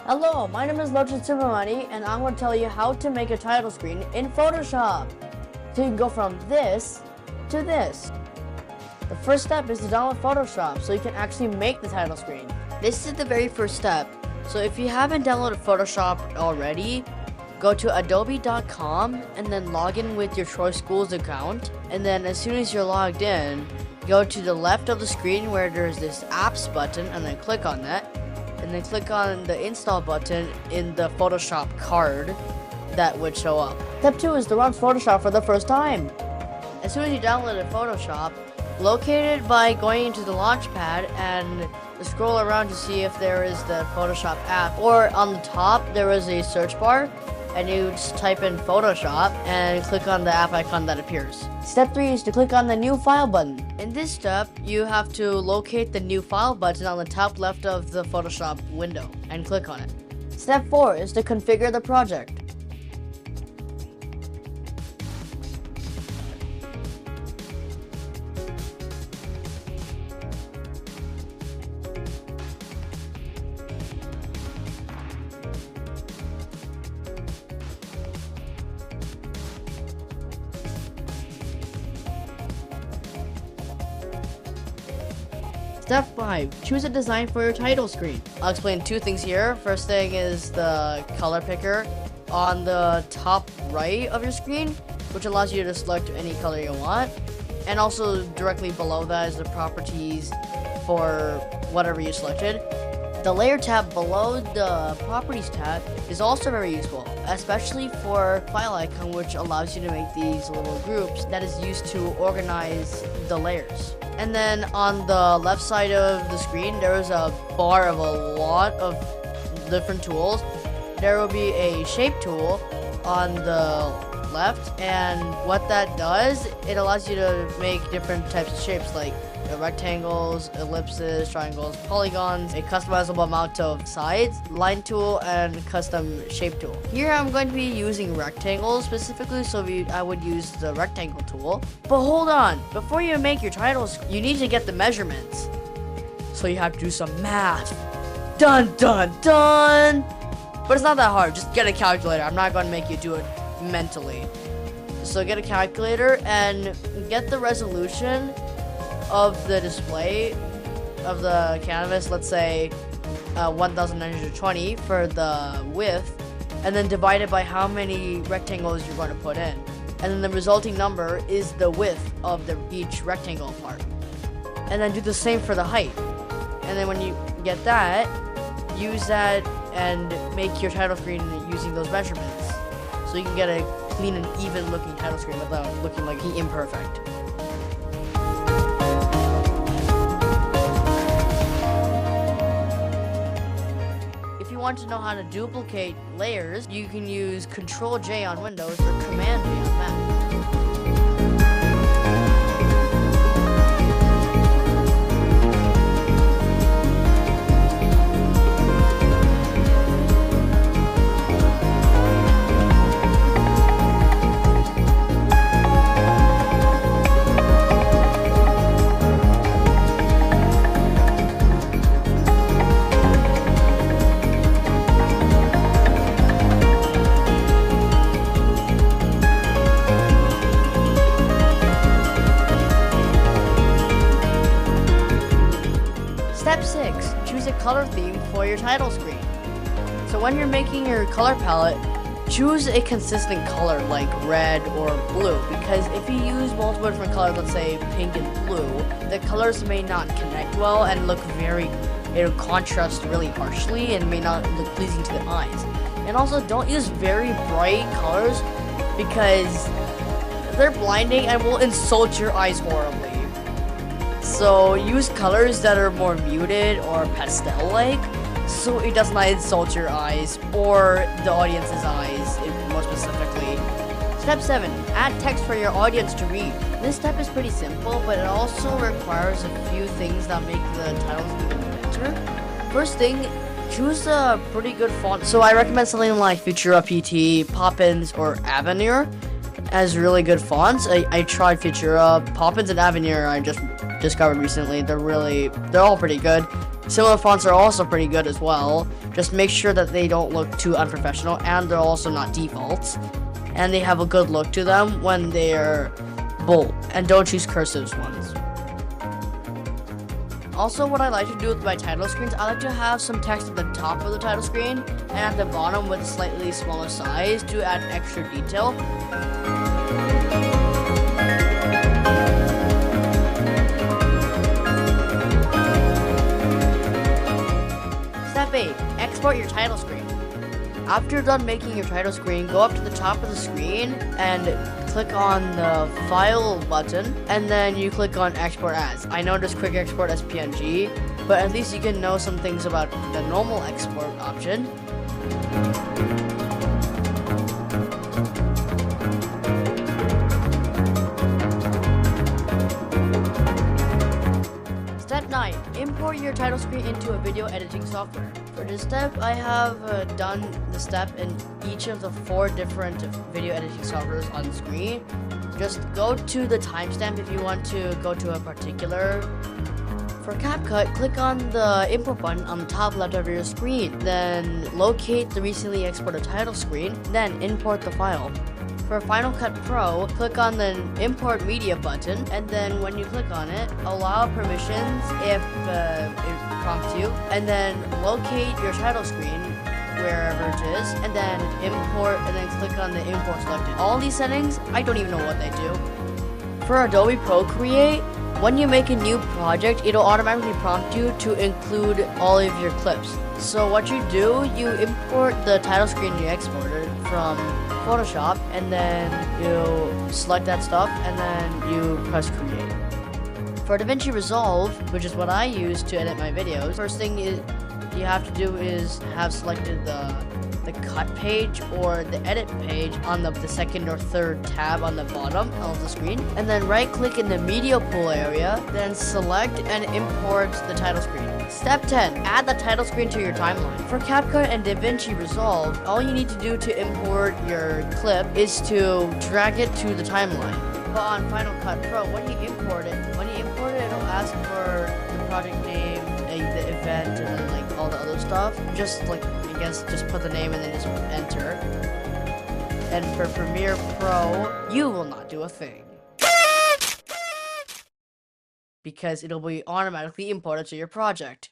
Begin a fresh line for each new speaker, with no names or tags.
Hello, my name is Lochan S, and I'm going to tell you how to make a title screen in Photoshop. So you can go from this to this. The first step is to download Photoshop so you can actually make the title screen. This is the very first step. So if you haven't downloaded Photoshop already, go to adobe.com and then log in with your choice schools account. And then as soon as you're logged in, go to the left of the screen where there's this apps button and then click on that. And then click on the install button in the Photoshop card that would show up. Step 2 is to run Photoshop for the first time. As soon as you downloaded Photoshop, locate it by going into the Launchpad and scroll around to see if there is the Photoshop app. Or on the top, there is a search bar and you just type in Photoshop and click on the app icon that appears. Step 3 is to click on the new file button. In this step, you have to locate the new file button on the top left of the Photoshop window and click on it. Step 4 is to configure the project. Step 5. Choose a design for your title screen. I'll explain two things here. First thing is the color picker on the top right of your screen, which allows you to select any color you want. And also directly below that is the properties for whatever you selected. The layer tab below the properties tab is also very useful, especially for file icon, which allows you to make these little groups that is used to organize the layers. And then on the left side of the screen, there is a bar of a lot of different tools. There will be a shape tool on the left, and what that does, it allows you to make different types of shapes like rectangles, ellipses, triangles, polygons, a customizable amount of sides, line tool, and custom shape tool. Here I'm going to be using rectangles specifically, so I would use the rectangle tool. But hold on, before you make your titles, you need to get the measurements. So you have to do some math. Dun dun dun! But it's not that hard, just get a calculator. I'm not going to make you do it mentally. So get a calculator and get the resolution of the display of the canvas, let's say 1920 for the width, and then divide it by how many rectangles you're going to put in, and then the resulting number is the width of each rectangle part, and then do the same for the height. And then when you get that, use that and make your title screen using those measurements, so you can get a clean and even looking title screen without looking like imperfect. If you want to know how to duplicate layers, you can use Ctrl-J on Windows or Command-J on Mac. Step 6. Choose a color theme for your title screen. So when you're making your color palette, choose a consistent color like red or blue, because if you use multiple different colors, let's say pink and blue, the colors may not connect well and it'll contrast really harshly and may not look pleasing to the eyes. And also don't use very bright colors because they're blinding and will insult your eyes horribly. So use colors that are more muted or pastel-like, so it does not insult your eyes or the audience's eyes, more specifically. Step 7. Add text for your audience to read. This step is pretty simple, but it also requires a few things that make the titles even better. First thing, choose a pretty good font. So I recommend something like Futura PT, Poppins, or Avenir as really good fonts. I tried Futura, Poppins, and Avenir I just discovered recently. They're all pretty good. Similar fonts are also pretty good as well. Just make sure that they don't look too unprofessional, and they're also not defaults. And they have a good look to them when they're bold. And don't choose cursive ones. Also, what I like to do with my title screens, I like to have some text at the top of the title screen and at the bottom with a slightly smaller size to add extra detail. Step 8. Export your title screen. After you're done making your title screen, go up to the top of the screen and click on the File button, and then you click on Export As. I know just quick export as PNG, but at least you can know some things about the normal export option. Step 9. Import your title screen into a video editing software. For this step, I have done the step in each of the 4 different video editing softwares on screen. Just go to the timestamp if you want to go to a particular. For CapCut, click on the import button on the top left of your screen. Then locate the recently exported title screen, then import the file. For Final Cut Pro, click on the Import Media button, and then when you click on it, allow permissions if it prompts you, and then locate your title screen wherever it is, and then import, and then click on the Import Selected. All these settings, I don't even know what they do. For Adobe Procreate, when you make a new project, it'll automatically prompt you to include all of your clips. So what you do, you import the title screen you exported from Photoshop, and then you select that stuff, and then you press create. For DaVinci Resolve, which is what I use to edit my videos, first thing you have to do is have selected the cut page or the edit page on the second or third tab on the bottom of the screen, and then right click in the media pool area, then select and import the title screen. Step 10. Add the title screen to your timeline. For CapCut and DaVinci Resolve, all you need to do to import your clip is to drag it to the timeline. But on Final Cut Pro, when you import it, it'll ask for the project name, the event, and then like all the other stuff. Just like, I guess, just put the name and then just enter. And for Premiere Pro, you will not do a thing, because it'll be automatically imported to your project.